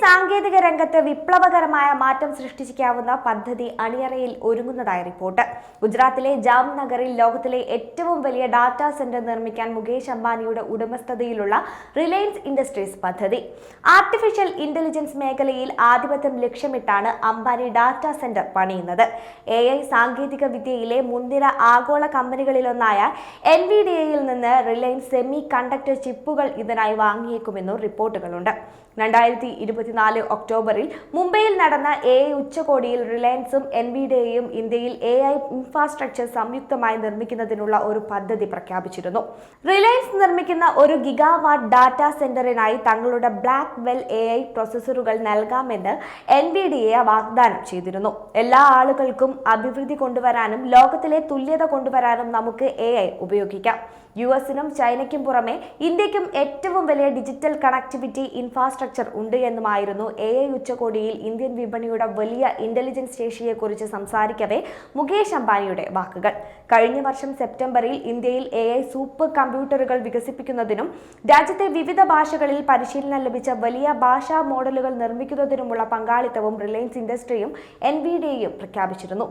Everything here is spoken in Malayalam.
സാങ്കേതിക രംഗത്ത് വിപ്ലവകരമായ മാറ്റം സൃഷ്ടിക്കാവുന്ന പദ്ധതി അണിയറയിൽ ഒരുങ്ങുന്നതായി റിപ്പോർട്ട്. ഗുജറാത്തിലെ ജാംനഗറിൽ ലോകത്തിലെ ഏറ്റവും വലിയ ഡാറ്റാ സെന്റർ നിർമ്മിക്കാൻ മുകേഷ് അംബാനിയുടെ ഉടമസ്ഥതയിലുള്ള റിലയൻസ് ഇൻഡസ്ട്രീസ് പദ്ധതി. ആർട്ടിഫിഷ്യൽ ഇന്റലിജൻസ് മേഖലയിൽ ആധിപത്യം ലക്ഷ്യമിട്ടാണ് അംബാനി ഡാറ്റാ സെന്റർ പണിയുന്നത്. AI സാങ്കേതിക വിദ്യയിലെ മുൻനിര ആഗോള കമ്പനികളിലൊന്നായ NVIDIAയിൽ നിന്ന് റിലയൻസ് സെമി കണ്ടക്ടർ ചിപ്പുകൾ ഇതിനായി വാങ്ങിയേക്കുമെന്നും റിപ്പോർട്ടുകളുണ്ട്. 2024 ഒക്ടോബറിൽ മുംബൈയിൽ നടന്ന AI ഉച്ചകോടിയിൽ റിലയൻസും NVIDIAയും ഇന്ത്യയിൽ AI ഇൻഫ്രാസ്ട്രക്ചർ സംയുക്തമായി നിർമ്മിക്കുന്നതിനുള്ള ഒരു പദ്ധതി പ്രഖ്യാപിച്ചിരുന്നു. റിലയൻസ് നിർമ്മിക്കുന്ന ഒരു ഗിഗാവാട്ട് ഡാറ്റാ സെന്ററിനായി തങ്ങളുടെ ബ്ലാക്ക്വെൽ AI പ്രോസസ്സറുകൾ നൽകാമെന്ന് NVIDIA വാഗ്ദാനം ചെയ്തിരുന്നു. എല്ലാ ആളുകൾക്കും അഭിവൃദ്ധി കൊണ്ടുവരാനും ലോകത്തിലെ തുല്യത കൊണ്ടുവരാനും നമുക്ക് AI ഉപയോഗിക്കാം. US-നും ചൈനയ്ക്കും പുറമെ ഇന്ത്യക്കും ഏറ്റവും വലിയ ഡിജിറ്റൽ കണക്ടിവിറ്റി ഇൻഫ്രാസ്ട്രക്ചർ ഉണ്ട് എന്നുമായിരുന്നു AI ഉച്ചകോടിയിൽ ഇന്ത്യൻ വിപണിയുടെ വലിയ ഇന്റലിജൻസ് ശേഷിയെക്കുറിച്ച് സംസാരിക്കവേ മുകേഷ് അംബാനിയുടെ വാക്കുകൾ. കഴിഞ്ഞ വർഷം സെപ്റ്റംബറിൽ ഇന്ത്യയിൽ AI സൂപ്പർ കമ്പ്യൂട്ടറുകൾ വികസിപ്പിക്കുന്നതിനും രാജ്യത്തെ വിവിധ ഭാഷകളിൽ പരിശീലനം ലഭിച്ച വലിയ ഭാഷാ മോഡലുകൾ നിർമ്മിക്കുന്നതിനുമുള്ള പങ്കാളിത്തവും റിലയൻസ് ഇൻഡസ്ട്രിയും NVIDIAയും പ്രഖ്യാപിച്ചിരുന്നു.